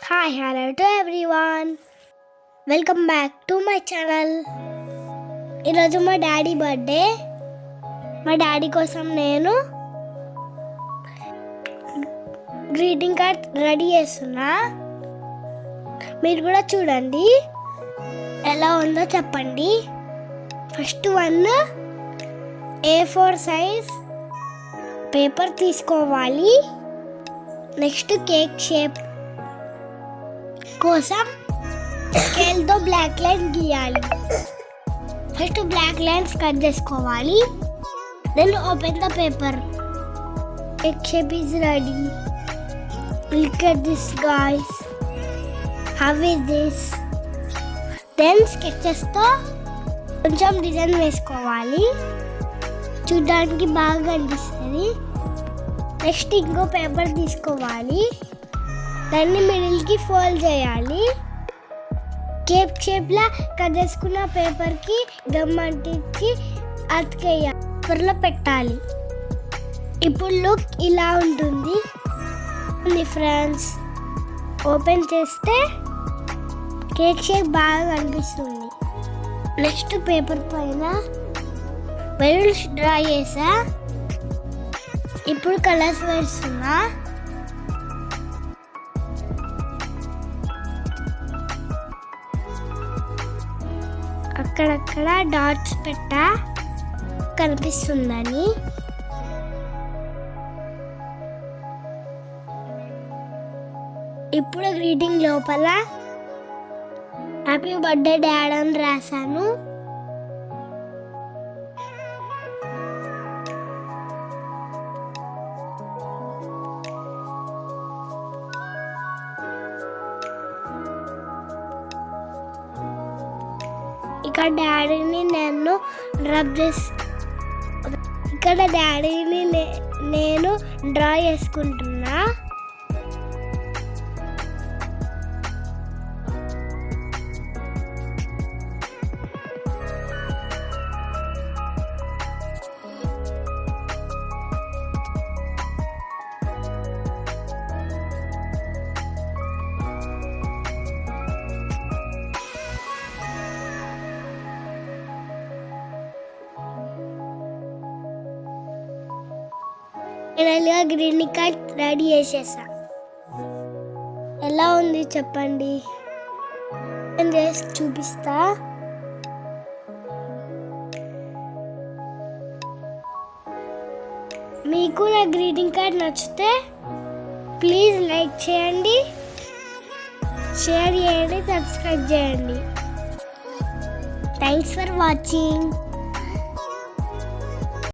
Hi, hello to everyone. Welcome back to my channel. ఈరోజు మా daddy birthday. మా daddy కోసం నేను గ్రీటింగ్ కార్డ్ రెడీ చేస్తున్నా. మీరు కూడా చూడండి ఎలా ఉందో చెప్పండి. First one A4 size paper తీసుకోవాలి. నెక్స్ట్ కేక్ షేప్ కోసం స్కేల్తో బ్లాక్ లైన్ గీయాలి. ఫస్ట్ బ్లాక్ లైన్స్ కట్ చేసుకోవాలి. Then open the paper. Cake shape is ready. Look at this guys. How is this? Then స్కెచెస్తో కొంచెం డిజైన్ వేసుకోవాలి. చూడడానికి బాగా అనిపిస్తుంది. నెక్స్ట్ ఇంకో పేపర్ తీసుకోవాలి. దాన్ని మిడిల్కి ఫోల్డ్ చేయాలి. కేక్ షేప్లా కట్ చేసుకున్న పేపర్కి గమ్ అంటించి అతికేయాలి. పేపర్లో పెట్టాలి. ఇప్పుడు లుక్ ఇలా ఉంటుంది ఫ్రెండ్స్. ఓపెన్ చేస్తే కేక్ షేప్ బాగా కనిపిస్తుంది. నెక్స్ట్ పేపర్ పైన బెలూన్స్ డ్రా చేసా. ఇప్పుడు కలర్స్ వేస్తున్నా. అక్కడక్కడ డాట్స్ పెట్టా కనిపిస్తుందని. ఇప్పుడు గ్రీటింగ్ లోపల హ్యాపీ బర్త్డే డాడ్ అని రాశాను. ఇక్కడ డాడీని నేను డ్రా చేసుకుంటున్నా. ఫైనల్గా గ్రీటింగ్ కార్డ్ రెడీ చేసేసా. ఎలా ఉంది చెప్పండి. నేను చేసి చూపిస్తా. మీకు నా గ్రీటింగ్ కార్డ్ నచ్చితే ప్లీజ్ లైక్ చేయండి, షేర్ చేయండి, సబ్స్క్రైబ్ చేయండి. Thanks for watching.